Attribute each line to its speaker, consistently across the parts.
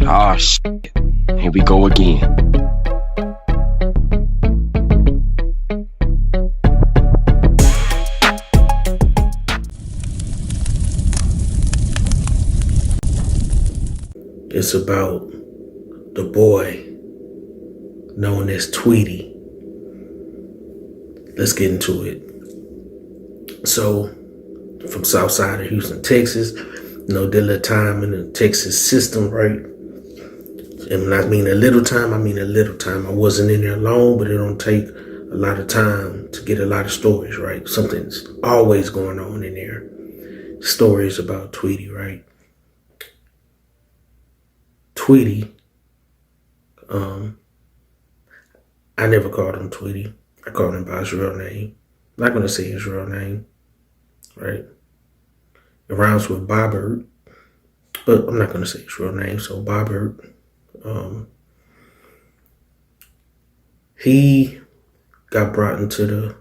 Speaker 1: Ah, shit. Here we go again.
Speaker 2: It's about the boy known as Tweety. Let's get into it. So, from south side of Houston, Texas, you know, did a little time in the Texas system, right? And when I mean a little time, I mean a little time. I wasn't in there long, but it don't take a lot of time to get a lot of stories, right? Something's always going on in there. Stories about Tweety, right? Tweety, I never called him Tweety. I called him by his real name. I'm not going to say his real name, right? It rhymes with Bobbert, but I'm not going to say his real name. So Bobbert, he got brought into the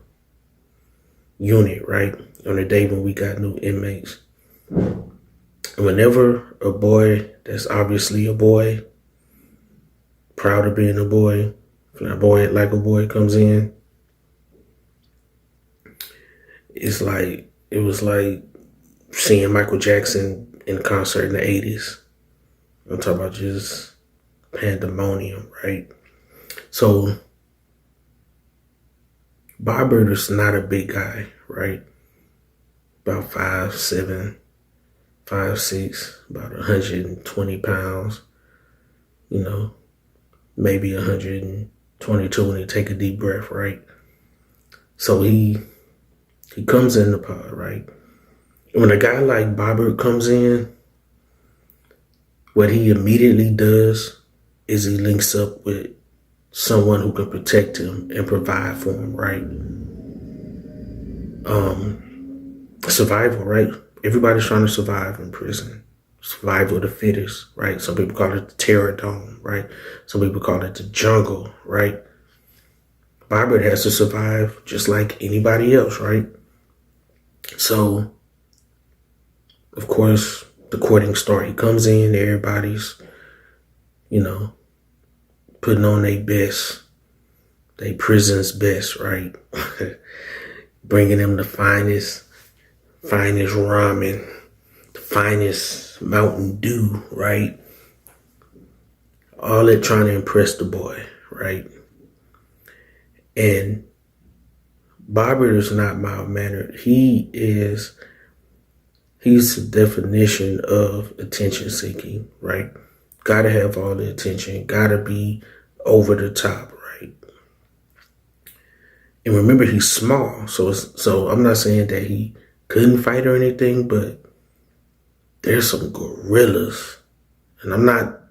Speaker 2: unit, right? On the day when we got new inmates. And whenever a boy that's obviously a boy, proud of being a boy, flamboyant like a boy comes in, it was like seeing Michael Jackson in concert in the 80s. I'm talking about just pandemonium, right? So Bobbert is not a big guy, right? About 5'7", 5'6", about 120 pounds, you know, maybe 122 when he take a deep breath, right? So he comes in the pod, right? When a guy like Bobbert comes in, what he immediately does is he links up with someone who can protect him and provide for him, right? Survival, right? Everybody's trying to survive in prison. Survival of the fittest, right? Some people call it the terror dome, right? Some people call it the jungle, right? Bobbert has to survive just like anybody else, right? So, of course, the courting start. He comes in, everybody's, you know, putting on their best, they prison's best, right? Bringing them the finest ramen, the finest Mountain Dew, right? All that trying to impress the boy, right? And Bobbert is not mild-mannered. He's the definition of attention seeking, right? Gotta have all the attention, gotta be over the top, right? And remember, he's small, so I'm not saying that he couldn't fight or anything, but there's some gorillas, and I'm not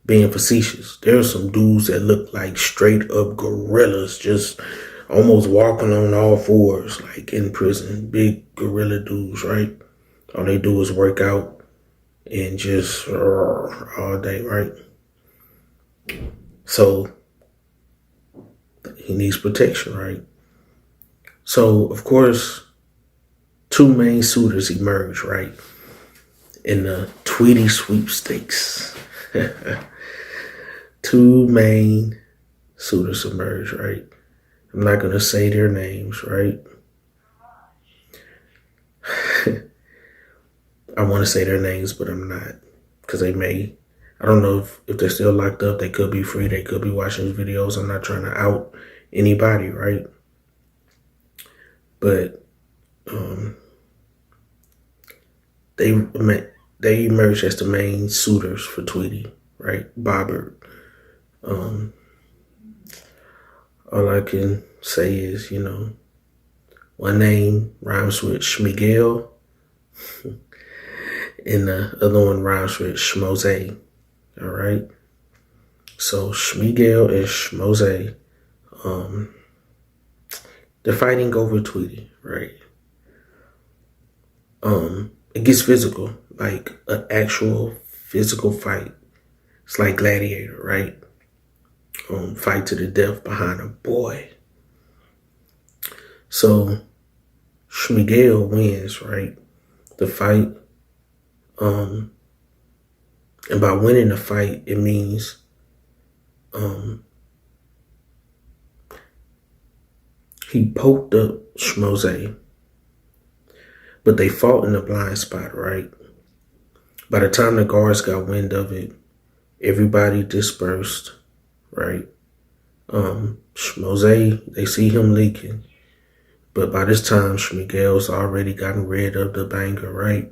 Speaker 2: being facetious. There's some dudes that look like straight up gorillas, just almost walking on all fours, like in prison. Big gorilla dudes, right? All they do is work out and just all day, right? So he needs protection, right? So, of course, two main suitors emerge, right? In the Tweety sweepstakes. Two main suitors emerge, right? I'm not going to say their names, right? I want to say their names, but I'm not. Because they may, I don't know if they're still locked up. They could be free. They could be watching videos. I'm not trying to out anybody, right? But they emerge as the main suitors for Tweety, right? Bobbert. All I can say is, you know, one name rhymes with Schmigel, and the other one rhymes with Schmoze. All right. So Schmigel and Schmoze, they're fighting over Tweety, right? It gets physical, like an actual physical fight. It's like Gladiator, right? Fight to the death behind a boy. So Schmigel wins, right? The fight. And by winning the fight, it means he poked up Schmoze, but they fought in a blind spot, right? By the time the guards got wind of it, everybody dispersed, right? Schmoze, they see him leaking. But by this time, Schmiguel's already gotten rid of the banger, right?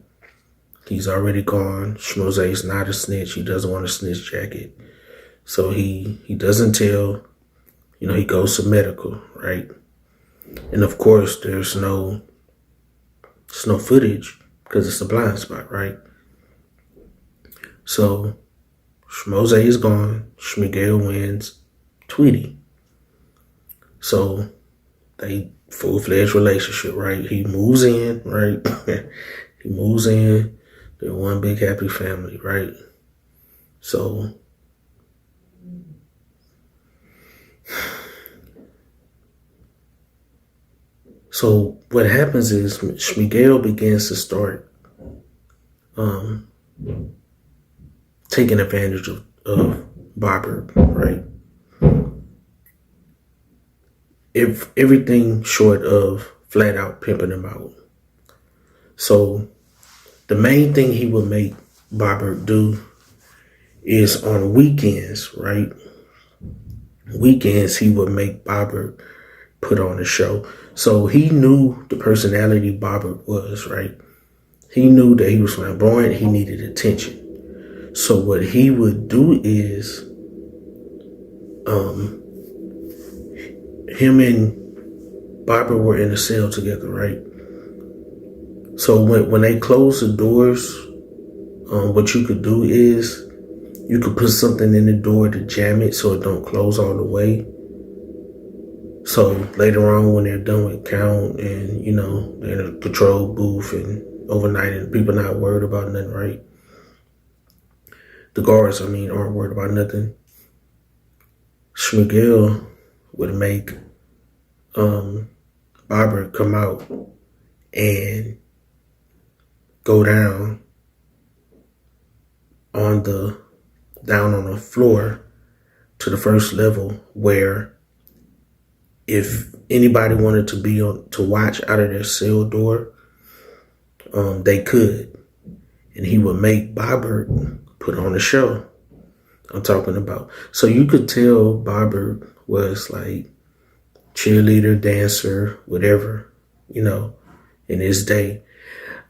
Speaker 2: He's already gone. Schmoze's not a snitch. He doesn't want a snitch jacket. So he doesn't tell, he goes to medical, right? And of course, there's no footage because it's a blind spot, right? So Schmoze is gone. Schmiguel wins. Tweety. So they full-fledged relationship, right? He moves in, right? He moves in. They're one big happy family, right? So what happens is Schmiguel begins to start taking advantage of Bobber, right? If everything short of flat out pimping him out. So the main thing he would make Bobber do is on weekends, right? Weekends he would make Bobber put on a show. So he knew the personality Bobber was, right? He knew that he was flamboyant, he needed attention. So what he would do is him and Bobber were in a cell together, right? So when they close the doors, what you could do is you could put something in the door to jam it so it don't close all the way. So later on when they're done with count and, they're in a patrol booth and overnight and people not worried about nothing, right? The guards, aren't worried about nothing. Schmiguel would make Bobber come out and go down on the floor to the first level where if anybody wanted to watch out of their cell door, they could. And he would make Bobber put on a show. I'm talking about. So you could tell Bobber was like cheerleader, dancer, whatever, in his day.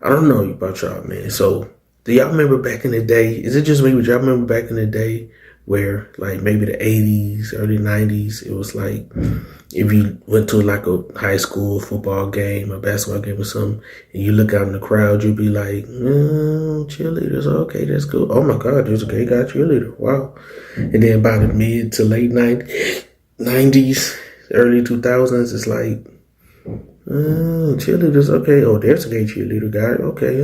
Speaker 2: I don't know about y'all, man. So do y'all remember back in the day? Is it just me? But y'all remember back in the day where like maybe the 80s, early 90s, it was like if you went to like a high school football game or basketball game or something, and you look out in the crowd, you'd be like, cheerleaders, okay, that's cool. Oh my God, there's a gay guy cheerleader. Wow. And then by the mid to late 90s, early 2000s, it's like, cheerleaders, okay. Oh, there's a gay cheerleader guy. Okay.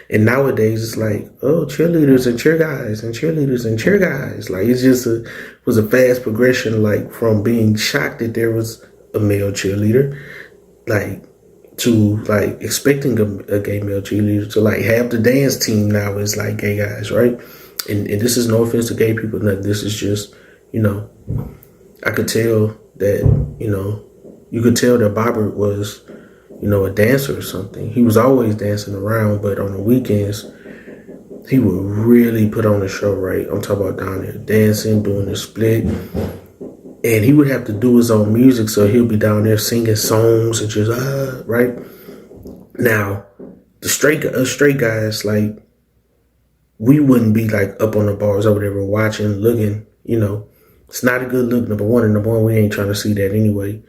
Speaker 2: And nowadays it's like, oh, cheerleaders and cheer guys and cheerleaders and cheer guys. Like it's just was a fast progression, like from being shocked that there was a male cheerleader, like to like expecting a gay male cheerleader to like have the dance team now is like gay guys, right? And this is no offense to gay people. No, this is just, I could tell that, you could tell that Bobber was, a dancer or something. He was always dancing around, but on the weekends, he would really put on a show, right? I'm talking about down there dancing, doing the split. And he would have to do his own music, so he'll be down there singing songs and just, right? Now, the straight guys, like, we wouldn't be, like, up on the bars over there watching, looking, It's not a good look, number one. And number one, we ain't trying to see that anyway.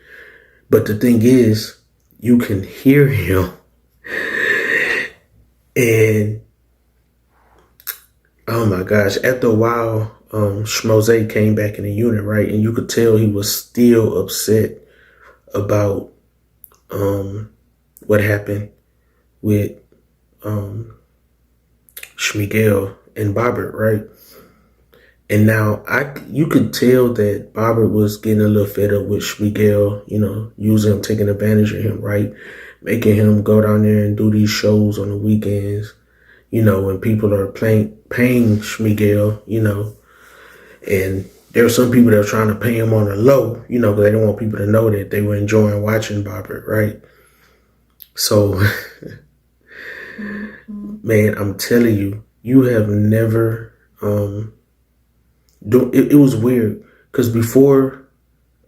Speaker 2: But the thing is, you can hear him. And, oh my gosh, after a while, Schmoze came back in the unit, right? And you could tell he was still upset about what happened with Schmiguel and Bobber, right? And now you could tell that Bobber was getting a little fed up with Schmiguel, using him, taking advantage of him, right? Making him go down there and do these shows on the weekends, you know, when people are paying Schmigel, you know, and there are some people that are trying to pay him on the low, you know, because they don't want people to know that they were enjoying watching Bobbert, right? So, man, I'm telling you, you have never, it was weird, because before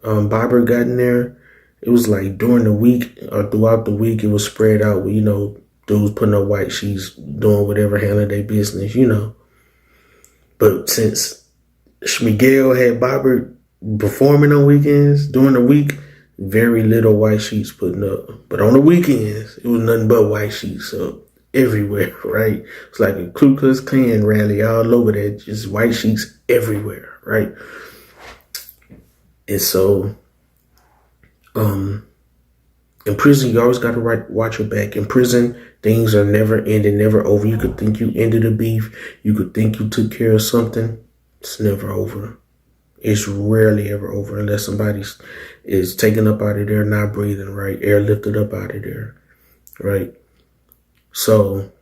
Speaker 2: Bobbert got in there, it was like during the week or throughout the week, it was spread out, you know, dudes putting up white sheets, doing whatever, handling their business, you know. But since Schmigel had Bobbert performing on weekends during the week, very little white sheets putting up. But on the weekends, it was nothing but white sheets up everywhere, right? It's like a Ku Klux Klan rally all over there, just white sheets everywhere, right? And so, in prison, you always got to watch your back. In prison, things are never ended, never over. You could think you ended a beef. You could think you took care of something. It's never over. It's rarely ever over unless somebody is taken up out of there, not breathing, right? Air lifted up out of there, right? So,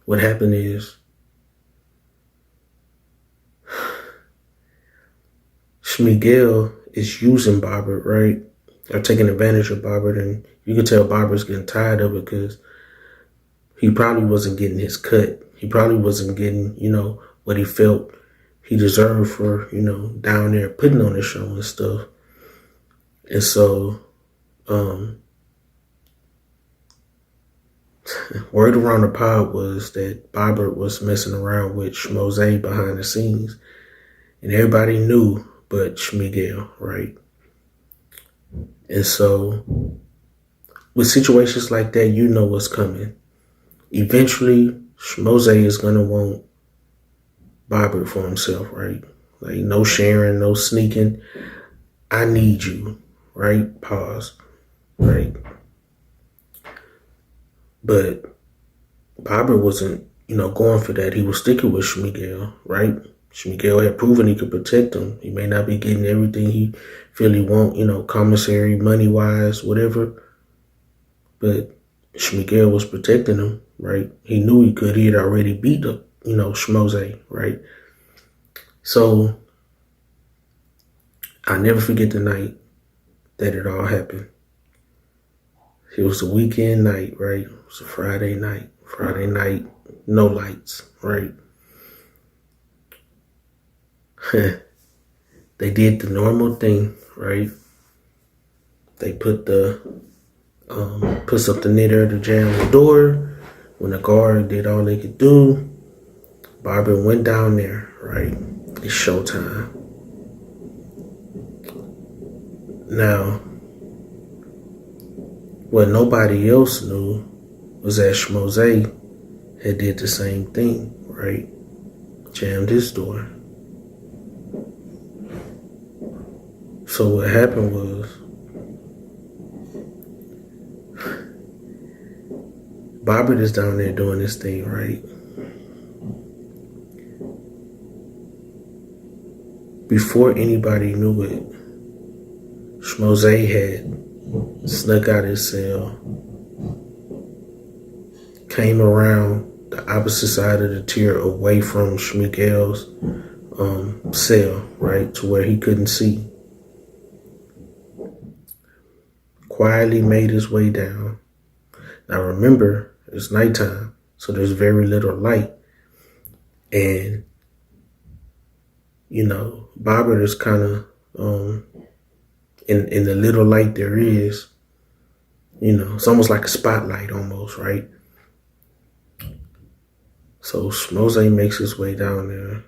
Speaker 2: what happened is Schmigel is using Bobbert, right? Or taking advantage of Bobbert, and you can tell Bobbert's getting tired of it because he probably wasn't getting his cut. He probably wasn't getting, you know, what he felt he deserved for, you know, down there putting on the show and stuff. And so, word around the pod was that Bobbert was messing around with Schmose behind the scenes. And everybody knew but Schmigel, right? And so, with situations like that, you know what's coming. Eventually, Schmose is going to want Bobbert for himself, right? Like, no sharing, no sneaking. I need you, right? Pause, right? But Bobbert wasn't, you know, going for that. He was sticking with Schmigel, right? Schmigel had proven he could protect him. He may not be getting everything he feel he want, you know, commissary, money-wise, whatever. But Schmigel was protecting him, right? He knew he could. He had already beat up, you know, Schmose, right? So, I'll never forget the night that it all happened. It was a weekend night, right? It was a Friday night. Friday night, no lights, right? They did the normal thing, right? They put something there to jam the door. When the guard did all they could do, Bobbert went down there, right? It's showtime. Now, what nobody else knew was that Schmose had did the same thing, right? Jammed his door. So what happened was, Bobbert is down there doing this thing, right? Before anybody knew it, Schmose had snuck out his cell, came around the opposite side of the tier away from Schmigel's cell, right, to where he couldn't see. Quietly made his way down. Now remember, it's nighttime, so there's very little light. And, you know, Bobbert is kind of, in the little light there is, you know, it's almost like a spotlight almost, right? So Schmose makes his way down there.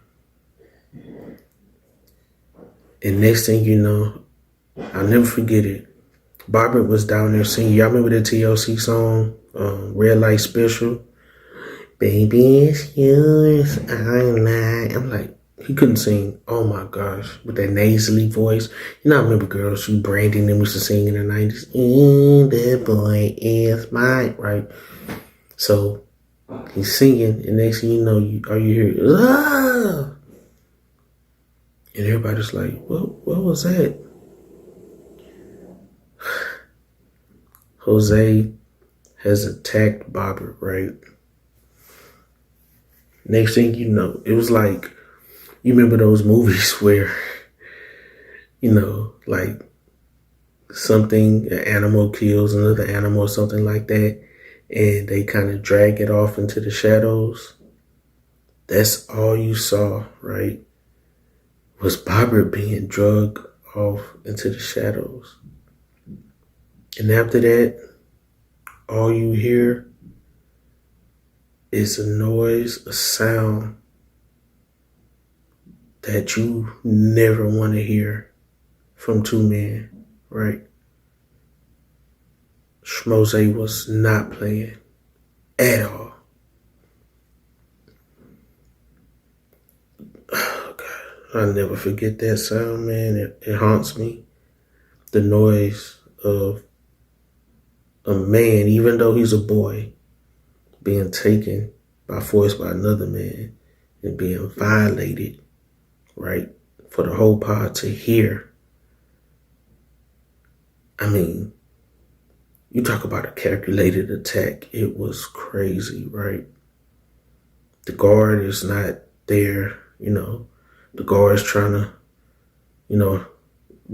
Speaker 2: And next thing you know, I'll never forget it. Bobbert was down there singing. Y'all remember the TLC song, Red Light Special? Baby, it's yours. I'm like, he couldn't sing. Oh my gosh, with that nasally voice. You know, I remember girls, she Brandy and them used to sing in the 90s. The boy is mine, right? So he's singing, and next thing you know, all you hear is, ah! And everybody's like, what was that? Jose has attacked Bobby, right? Next thing you know, it was like, you remember those movies where, like an animal kills another animal or something like that, and they kind of drag it off into the shadows? That's all you saw, right? Was Bobby being dragged off into the shadows. And after that, all you hear is a noise, a sound that you never want to hear from two men, right? Schmoze was not playing at all. Oh, God. I'll never forget that sound, man. It haunts me. The noise of a man, even though he's a boy, being taken by force by another man and being violated, right? For the whole pod to hear. I mean, you talk about a calculated attack. It was crazy, right? The guard is not there, The guard's trying to,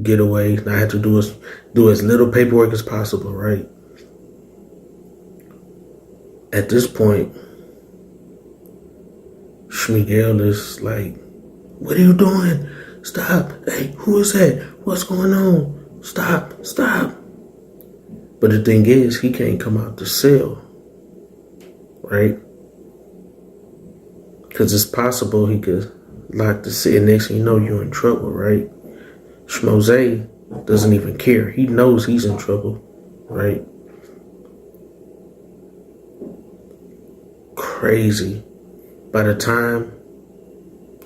Speaker 2: get away. Not have to do as little paperwork as possible, right? At this point, Schmigel is like, "What are you doing? Stop. Hey, who is that? What's going on? Stop. But the thing is, he can't come out the cell, right? Because it's possible he could lock the cell. Next thing you know, you're in trouble, right? Schmoze doesn't even care. He knows he's in trouble, right? Crazy. By the time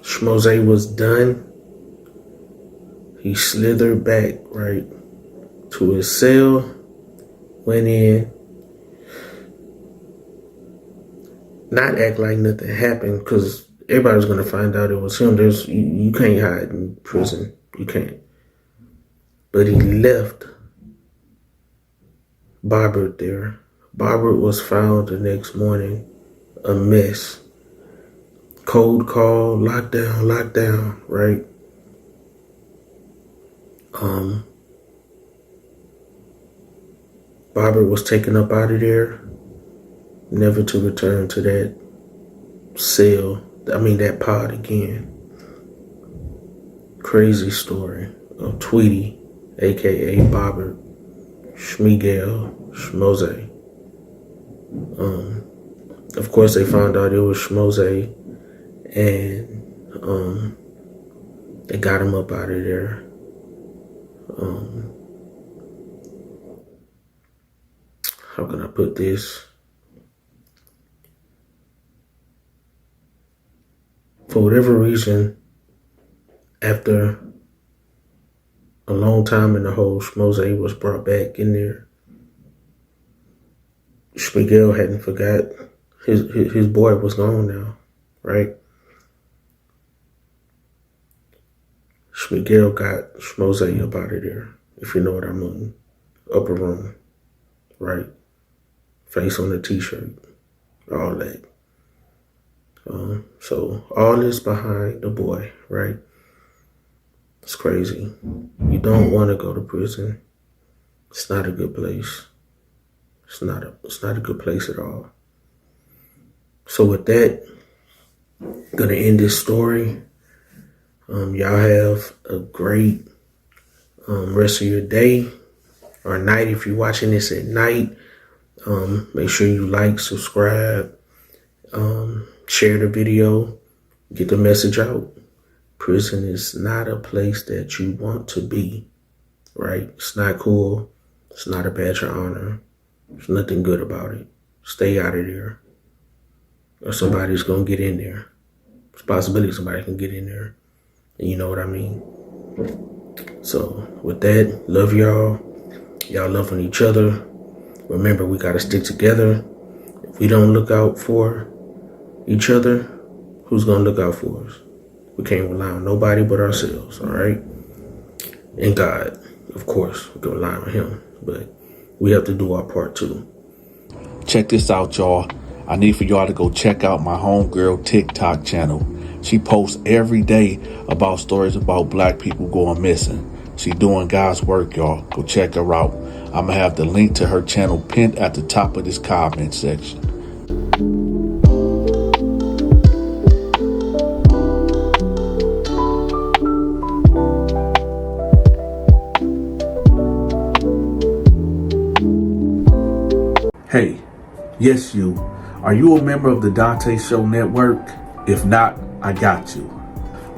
Speaker 2: Schmoze was done, he slithered back, right, to his cell, went in, not act like nothing happened, because everybody's going to find out it was him. You can't hide in prison. You can't. But he left Barbara there. Barbara was found the next morning a mess. Cold call, lockdown, right? Barbara was taken up out of there, never to return to that cell, that pod again. Crazy story of Tweety, aka Bobber, Schmigel, Schmoze. Of course, they found out it was Schmoze, and they got him up out of there. How can I put this? For whatever reason, after a long time in the hole, Schmoze was brought back in there. Schmigel hadn't forgot. His boy was gone now, right? Schmigel got Schmoze up out of there, if you know what I mean. Upper room, right? Face on the t-shirt, all that. So all this behind the boy, right? It's crazy. You don't want to go to prison. It's not a good place. It's not a good place at all. So with that, I'm gonna end this story. Y'all have a great rest of your day or night if you're watching this at night. Make sure you like, subscribe, share the video, get the message out. Prison is not a place that you want to be, right? It's not cool. It's not a badge of honor. There's nothing good about it. Stay out of there, or somebody's gonna get in there. There's a possibility somebody can get in there, and you know what I mean. So with that, love y'all. Y'all loving each other. Remember, we gotta stick together. If we don't look out for each other, who's gonna look out for us? We can't rely on nobody but ourselves, all right? And God, of course, we can rely on him, but we have to do our part too.
Speaker 3: check this out, y'all. I need for y'all to go check out my homegirl TikTok channel. She posts every day about stories about black people going missing. She doing God's work, y'all. Go check her out. I'm going to have the link to her channel pinned at the top of this comment section. Hey, yes you. Are you a member of the Donta Show Network? If not, I got you.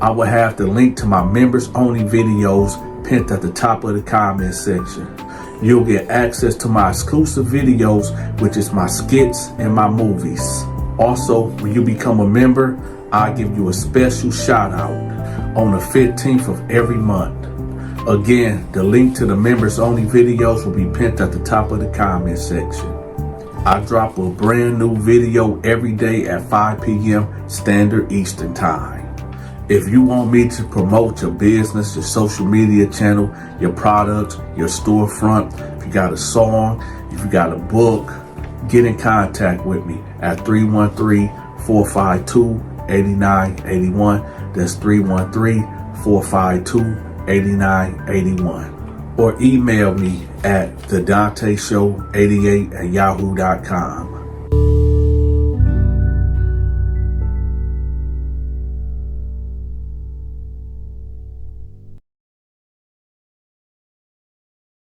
Speaker 3: I will have the link to my members only videos pinned at the top of the comment section. You'll get access to my exclusive videos, which is my skits and my movies. Also, when you become a member, I'll give you a special shout out on the 15th of every month. Again, the link to the members only videos will be pinned at the top of the comment section. I drop a brand new video every day at 5 p.m. Standard Eastern Time. If you want me to promote your business, your social media channel, your products, your storefront, if you got a song, if you got a book, get in contact with me at 313-452-8981. That's 313-452-8981. Or email me at THEDONTASHOW88@yahoo.com.